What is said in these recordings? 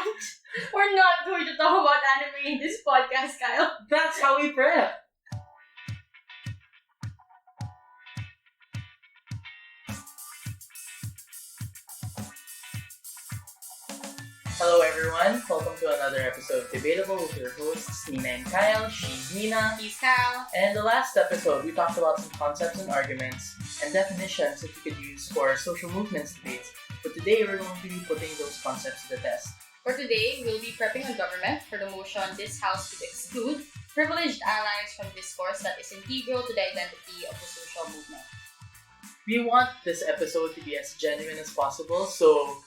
What? We're not going to talk about anime in this podcast, Kyle. That's how we prep. Hello everyone, welcome to another episode of Debatable with your hosts Nina and Kyle. She's Nina. He's Kyle. And in the last episode, we talked about some concepts and arguments and definitions that you could use for social movements debates. But today, we're going to be putting those concepts to the test. For today, we'll be prepping a government for the motion this House should exclude privileged allies from discourse that is integral to the identity of the social movement. We want this episode to be as genuine as possible, so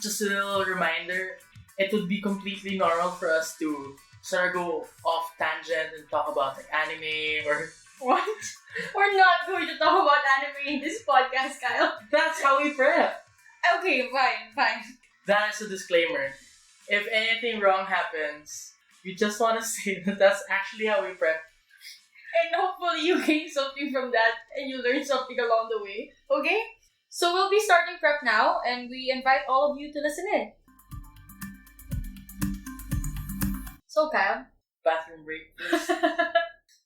just a little reminder, it would be completely normal for us to sort of go off tangent and talk about like anime or... What? We're not going to talk about anime in this podcast, Kyle. That's how we prep. Okay, fine. That is a disclaimer. If anything wrong happens, we just want to say that that's actually how we prep. And hopefully you gain something from that and you learn something along the way. Okay? So we'll be starting prep now and we invite all of you to listen in. So Kyle. Bathroom break, please.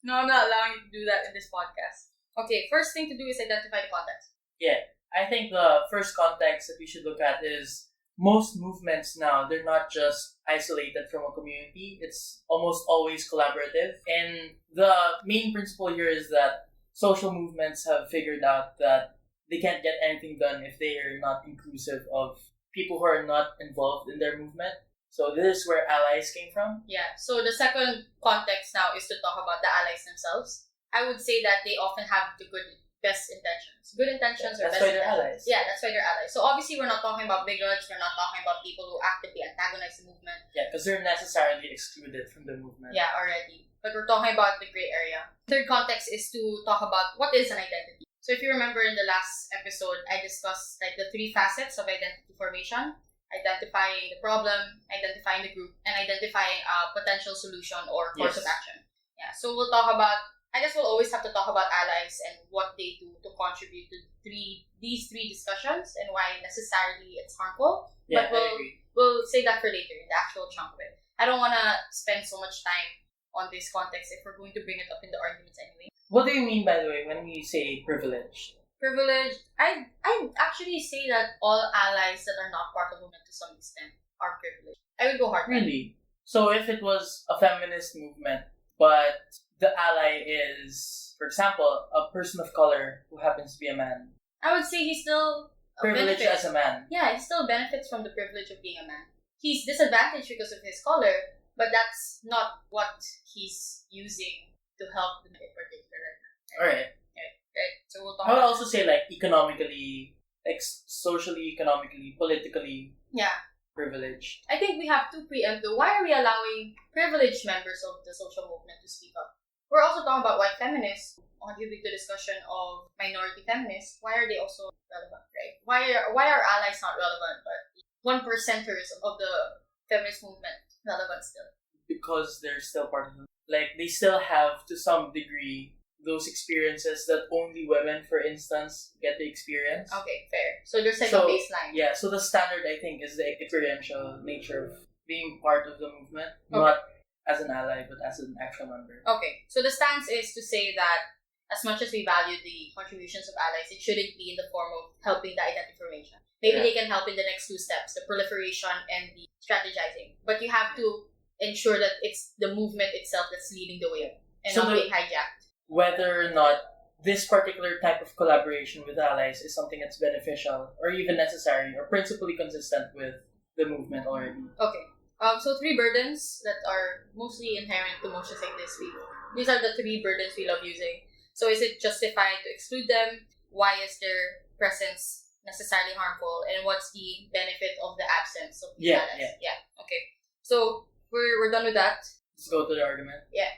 No, I'm not allowing you to do that in this podcast. Okay, first thing to do is identify the context. Yeah, I think the first context that we should look at is most movements now, they're not just isolated from a community. It's almost always collaborative. And the main principle here is that social movements have figured out that they can't get anything done if they are not inclusive of people who are not involved in their movement. So this is where allies came from. Yeah, so the second context now is to talk about the allies themselves. I would say that they often have the best intentions. Good intentions or That's best why they're intentions. allies. Yeah, that's why they're allies. So obviously we're not talking about bigots, we're not talking about people who actively antagonize the movement. Yeah, because they're necessarily excluded from the movement. Yeah, already. But we're talking about the gray area. Third context is to talk about what is an identity. So if you remember in the last episode, I discussed like the three facets of identity formation. Identifying the problem, identifying the group, and identifying a potential solution or course of action. Yeah, so we'll talk about, I guess we'll always have to talk about allies and what they do to contribute to these three discussions and why necessarily it's harmful. Yeah, but I agree. We'll save that for later in the actual chunk of it. I don't want to spend so much time on this context if we're going to bring it up in the arguments anyway. What do you mean, by the way, when you say privileged? Privileged, I actually say that all allies that are not part of the movement to some extent are privileged. I would go hard. Really? So if it was a feminist movement, but the ally is, for example, a person of color who happens to be a man, I would say he's still privileged as a man. Yeah, he still benefits from the privilege of being a man. He's disadvantaged because of his color, but that's not what he's using to help the particular right now. Alright. Right. So we'll talk I would about also say like economically, like socially, economically, politically privileged. I think we have to preempt why are we allowing privileged members of the social movement to speak up? We're also talking about white feminists, contribute to the discussion of minority feminists. Why are they also relevant, right? Why are allies not relevant, but 1%ers of the feminist movement relevant still? Because they're still part of them. Like, they still have, to some degree, those experiences that only women, for instance, get to experience. Okay, fair. So there's like a baseline. Yeah, so the standard, I think, is the experiential nature of being part of the movement, not as an ally, but as an actual member. Okay, so the stance is to say that as much as we value the contributions of allies, it shouldn't be in the form of helping the identity formation. Maybe they can help in the next two steps, the proliferation and the strategizing. But you have to ensure that it's the movement itself that's leading the way and not being hijacked. Whether or not this particular type of collaboration with allies is something that's beneficial or even necessary or principally consistent with the movement already. Okay. So three burdens that are mostly inherent to motions like this week. These are the three burdens we love using. So is it justified to exclude them? Why is their presence necessarily harmful? And what's the benefit of the absence of these allies? Yeah. Okay. So we're done with that. Let's go to the argument. Yeah.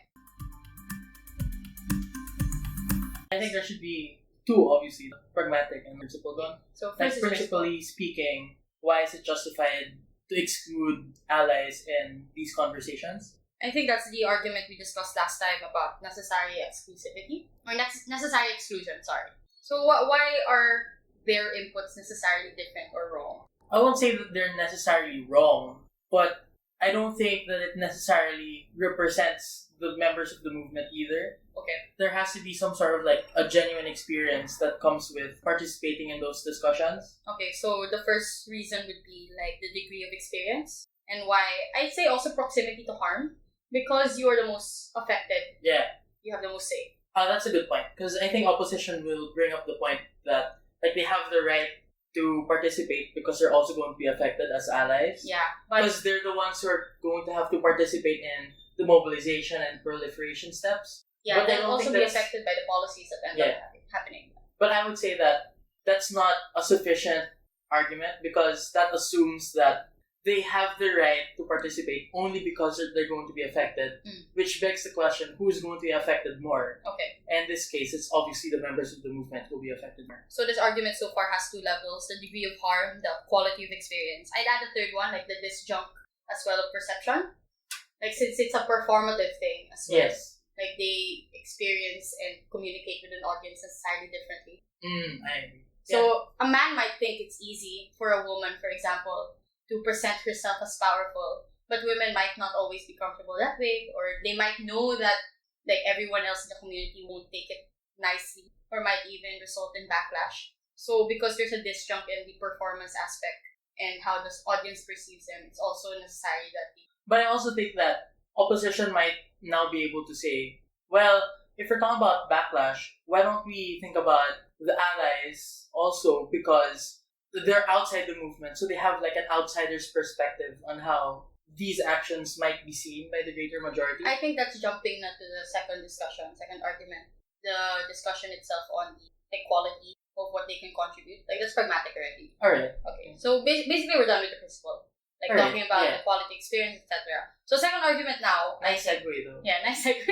I think there should be two, obviously, pragmatic and principled one. So like, principally speaking, why is it justified to exclude allies in these conversations? I think that's the argument we discussed last time about necessary exclusivity. Or necessary exclusion, sorry. So why are their inputs necessarily different or wrong? I won't say that they're necessarily wrong, but I don't think that it necessarily represents the members of the movement either. Okay. There has to be some sort of like a genuine experience that comes with participating in those discussions. Okay, so the first reason would be like the degree of experience, and why I'd say also proximity to harm, because you are the most affected. Yeah. You have the most say. That's a good point, because I think opposition will bring up the point that like they have the right to participate because they're also going to be affected as allies. Yeah, but Because they're the ones who are going to have to participate in the mobilization and proliferation steps. yeah, but I they'll don't also think be that's- affected by the policies that end up happening. But I would say that that's not a sufficient argument, because that assumes that they have the right to participate only because they're going to be affected, which begs the question, who's going to be affected more? Okay. And in this case, it's obviously the members of the movement who will be affected more. So this argument so far has two levels: the degree of harm, the quality of experience. I'd add a third one, like the disjunct as well of perception. Like since it's a performative thing as well. Yes. Like they experience and communicate with an audience entirely differently. I agree. So a man might think it's easy for a woman, for example, to present herself as powerful, but women might not always be comfortable that way, or they might know that like everyone else in the community won't take it nicely, or might even result in backlash. So because there's a disjunct in the performance aspect and how the audience perceives them, it's also necessary that But I also think that opposition might now be able to say, well, if we're talking about backlash, why don't we think about the allies also, because they're outside the movement, so they have like an outsider's perspective on how these actions might be seen by the greater majority. I think that's jumping now to the second argument. The discussion itself on the equality of what they can contribute. Like, that's pragmatic already. Alright. Okay. So, basically, we're done with the principle. Like, Alright, talking about yeah. the quality experience, etc. So, second argument now. Nice segue though. Yeah, nice segue.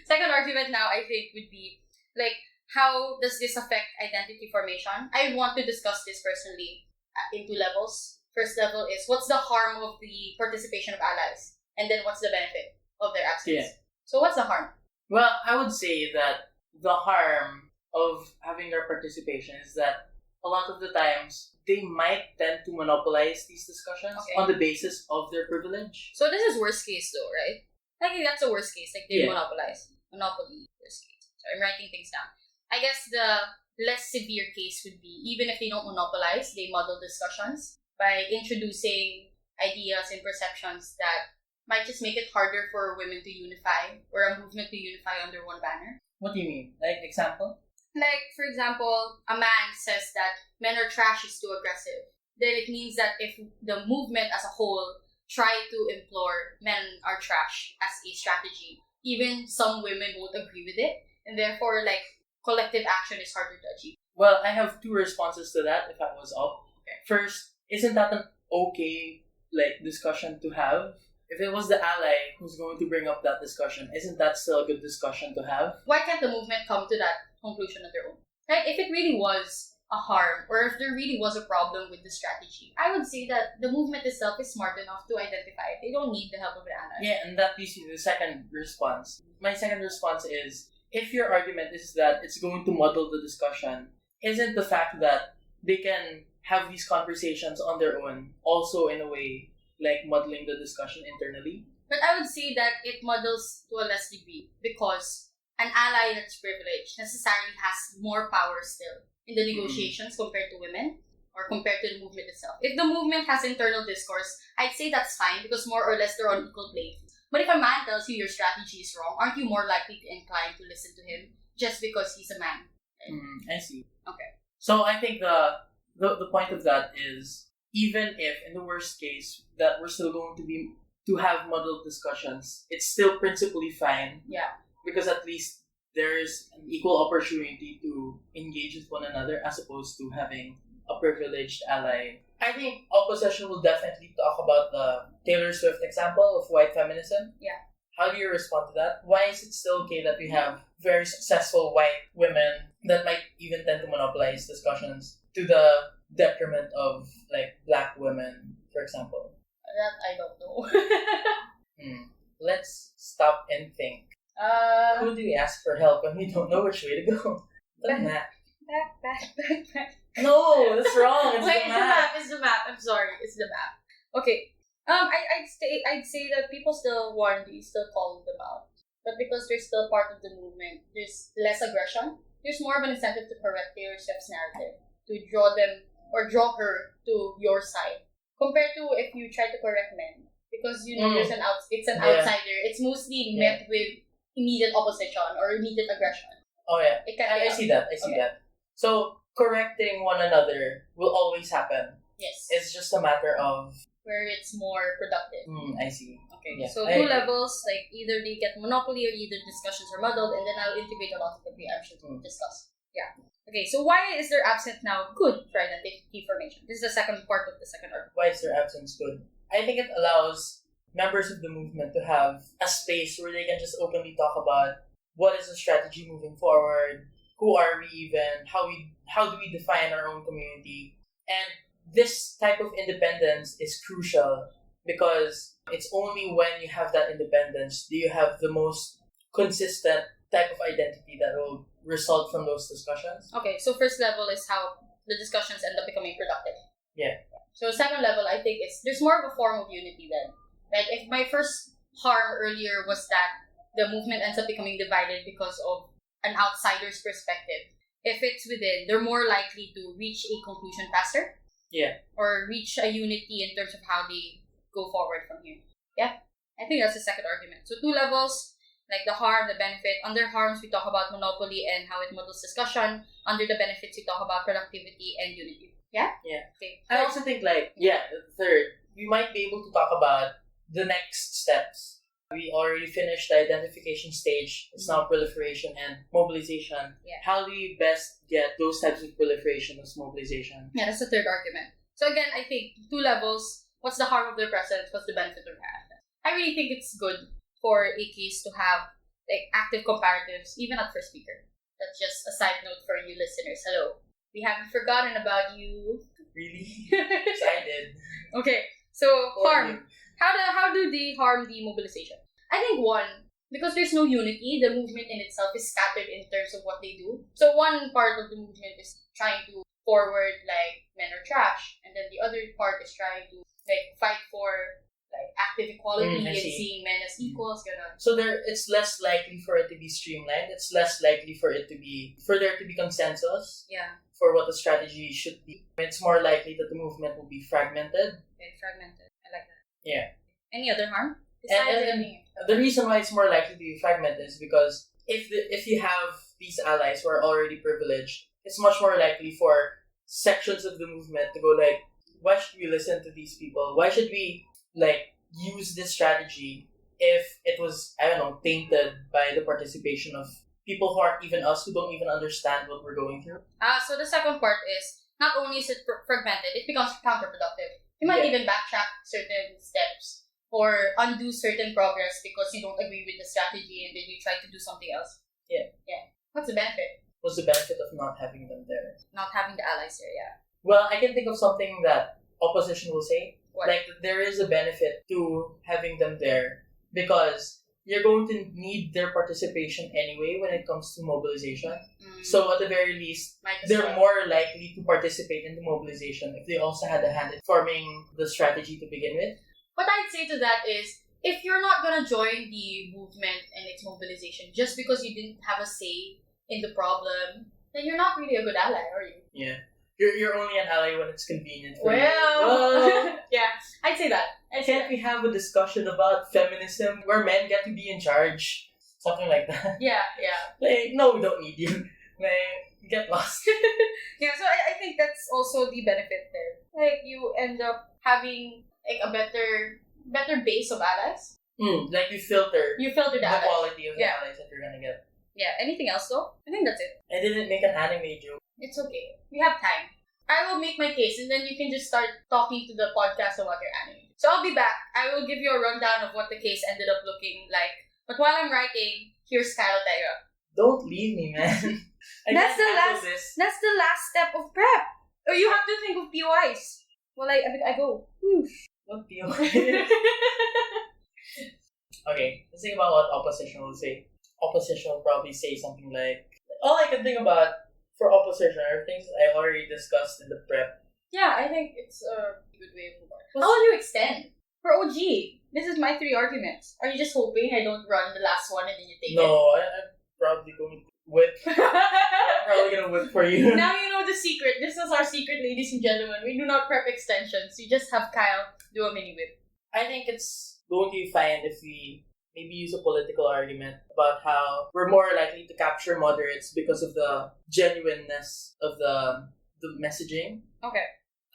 Second argument now, I think, would be, like, how does this affect identity formation? I want to discuss this personally in two levels. First level is, what's the harm of the participation of allies? And then what's the benefit of their absence? Yeah. So what's the harm? Well, I would say that the harm of having their participation is that a lot of the times they might tend to monopolize these discussions on the basis of their privilege. So this is worst case though, right? I think that's the worst case. Like they Yeah. monopoly worst case. So I'm writing things down. I guess the less severe case would be, even if they don't monopolize, they muddle discussions by introducing ideas and perceptions that might just make it harder for women to unify, or a movement to unify under one banner. What do you mean? Like, example? Like, for example, a man says that men are trash is too aggressive. Then it means that if the movement as a whole try to implore men are trash as a strategy, even some women won't agree with it, and therefore, like, collective action is harder to achieve. Well, I have two responses to that if I was up. Okay. First, isn't that an okay like discussion to have? If it was the ally who's going to bring up that discussion, isn't that still a good discussion to have? Why can't the movement come to that conclusion on their own? Like, if it really was a harm, or if there really was a problem with the strategy, I would say that the movement itself is smart enough to identify it. They don't need the help of an ally. Yeah, and that leads me to the second response. My second response is, if your argument is that it's going to muddle the discussion, isn't the fact that they can have these conversations on their own also in a way like muddling the discussion internally? But I would say that it muddles to a less degree, because an ally that's privileged necessarily has more power still in the negotiations compared to women, or compared to the movement itself. If the movement has internal discourse, I'd say that's fine, because more or less they're on equal plane. But if a man tells you your strategy is wrong, aren't you more likely to incline to listen to him just because he's a man? I see. Okay. So I think the point of that is, even if in the worst case that we're still going to have muddled discussions, it's still principally fine. Yeah. Because at least there's an equal opportunity to engage with one another as opposed to having a privileged ally. I think opposition will definitely talk about the Taylor Swift example of white feminism. Yeah. How do you respond to that? Why is it still okay that we have very successful white women that might even tend to monopolize discussions to the detriment of like black women, for example? That I don't know. Let's stop and think. Who do we ask for help when we don't know which way to go? Tama. Back. No, that's wrong. It's Wait, the map. It's the map. I'm sorry. It's the map. Okay. I'd say that people still warn these, still calling them out. But because they're still part of the movement, there's less aggression. There's more of an incentive to correct Taylor Swift's narrative, to draw them or draw her to your side, compared to if you try to correct men, because there's it's an outsider. It's mostly met with immediate opposition or immediate aggression. Oh yeah, I see that. So correcting one another will always happen. Yes. It's just a matter of where it's more productive. I see. Okay, Yeah, so I two agree. levels, like either they get monopoly or either discussions are muddled, and then I'll integrate a lot of the preemptions to discuss. Yeah. Okay, so why is their absence now good for identity formation? This is the second part of the second argument. Why is their absence good? I think it allows members of the movement to have a space where they can just openly talk about what is the strategy moving forward, who are we even, how do we define our own community, and this type of independence is crucial because it's only when you have that independence do you have the most consistent type of identity that will result from those discussions. Okay, so first level is how the discussions end up becoming productive. Yeah. So second level, I think there's more of a form of unity then. Like if my first harm earlier was that the movement ends up becoming divided because of an outsider's perspective, if it's within, they're more likely to reach a conclusion faster. Yeah. Or reach a unity in terms of how they go forward from here. Yeah. I think that's the second argument. So two levels, like the harm, the benefit. Under harms, we talk about monopoly and how it models discussion. Under the benefits, we talk about productivity and unity. Yeah? Yeah. Okay. I also think the third, we might be able to talk about the next steps. We already finished the identification stage. It's now proliferation and mobilization. Yeah. How do we best get those types of proliferation as mobilization? Yeah, that's the third argument. So again, I think two levels. What's the harm of their presence? What's the benefit of their absence? I really think it's good for a case to have like active comparatives, even at first speaker. That's just a side note for you listeners. Hello. We haven't forgotten about you. Really? Excited. Okay, so harm. How do they harm the mobilization? I think one, because there's no unity, the movement in itself is scattered in terms of what they do. So one part of the movement is trying to forward like men are trash, and then the other part is trying to like fight for like active equality and seeing men as equals. So it's less likely for it to be streamlined. It's less likely for there to be consensus. Yeah. For what the strategy should be. It's more likely that the movement will be fragmented. Okay, fragmented. I like that. Yeah. Any other harm? And the reason why it's more likely to be fragmented is because if you have these allies who are already privileged, it's much more likely for sections of the movement to go like, why should we listen to these people? Why should we like use this strategy if it was, I don't know, tainted by the participation of people who aren't even us, who don't even understand what we're going through? So the second part is, not only is it fragmented, it becomes counterproductive. You might even backtrack certain steps or undo certain progress because you don't agree with the strategy and then you try to do something else. Yeah. What's the benefit? What's the benefit of not having them there? Not having the allies there, yeah. Well, I can think of something that opposition will say. What? Like, there is a benefit to having them there because you're going to need their participation anyway when it comes to mobilization. So at the very least, they're more likely to participate in the mobilization if they also had a hand in forming the strategy to begin with. What I'd say to that is, if you're not gonna join the movement and its mobilization just because you didn't have a say in the problem, then you're not really a good ally, are you? Yeah. You're only an ally when it's convenient for you. Well, yeah, I'd say that. Can't we have a discussion about feminism where men get to be in charge? Something like that. Yeah. Like, no, we don't need you. Like, get lost. Yeah, so I think that's also the benefit there. Like, you end up having like a better base of allies. Like, you filter the the allies. quality of the allies that you're gonna get. Yeah, anything else though? I think that's it. I didn't make an anime joke. It's okay. We have time. I will make my case and then you can just start talking to the podcast about your anime. So I'll be back. I will give you a rundown of what the case ended up looking like. But while I'm writing, here's Kylotera. Don't leave me, man. That's the last step of prep. Or you have to think of POIs. Well, I go. Whoosh. What POI? Okay, let's think about what opposition will say. Opposition will probably say something like, all I can think about For opposition, are things I already discussed in the prep. Yeah, I think it's a good way of moving. How will you extend? For OG, this is my 3 arguments. Are you just hoping I don't run the last one and then you take it? No, I'm probably going to whip. I'm probably going to whip for you. Now you know the secret. This is our secret, ladies and gentlemen. We do not prep extensions. You just have Kyle do a mini whip. I think it's going to be fine if we maybe use a political argument about how we're more likely to capture moderates because of the genuineness of the messaging. Okay.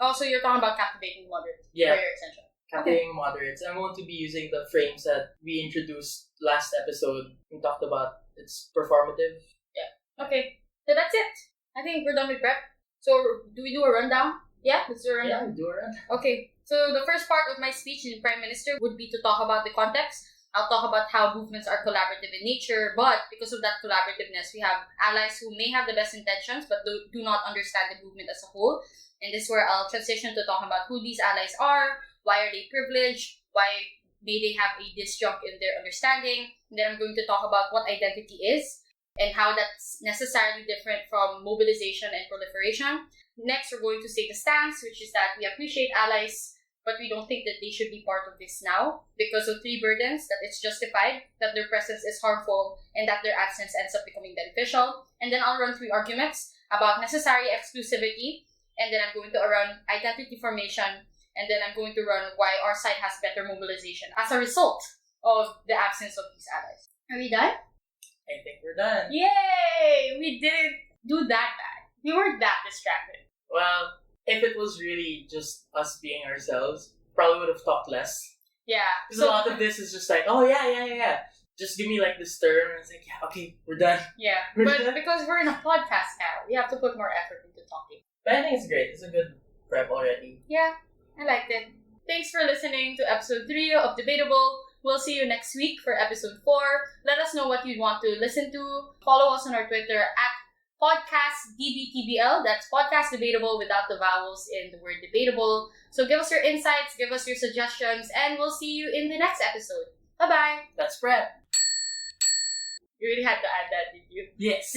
Oh, so you're talking about captivating moderates for your extension. Captivating moderates. I'm going to be using the frames that we introduced last episode. We talked about it's performative. Yeah. Okay. So that's it. I think we're done with prep. So do we do a rundown? Yeah, let's do a rundown. Yeah, we do a rundown. Okay. So the first part of my speech in Prime Minister would be to talk about the context. I'll talk about how movements are collaborative in nature, but because of that collaborativeness, we have allies who may have the best intentions but do not understand the movement as a whole. And this is where I'll transition to talking about who these allies are, why are they privileged, why may they have a disjunct in their understanding. And then I'm going to talk about what identity is and how that's necessarily different from mobilization and proliferation. Next, we're going to say the stance, which is that we appreciate allies, but we don't think that they should be part of this now because of 3 burdens: that it's justified, that their presence is harmful, and that their absence ends up becoming beneficial. And then I'll run 3 arguments about necessary exclusivity, and then I'm going to run identity formation, and then I'm going to run why our side has better mobilization as a result of the absence of these allies. Are we done? I think we're done. Yay! We didn't do that bad. We weren't that distracted. Well, if it was really just us being ourselves, probably would have talked less. Yeah. Because a lot of this is just like, oh yeah. Just give me like this term, and it's like, yeah, okay, we're done. Yeah, but because we're in a podcast now, we have to put more effort into talking. But I think it's great. It's a good prep already. Yeah, I liked it. Thanks for listening to episode 3 of Debatable. We'll see you next week for episode 4. Let us know what you want to listen to. Follow us on our Twitter at Podcast DBTBL. That's Podcast Debatable without the vowels in the word debatable. So give us your insights, give us your suggestions, and we'll see you in the next episode. Bye-bye. That's prep. You really had to add that, did you? Yes.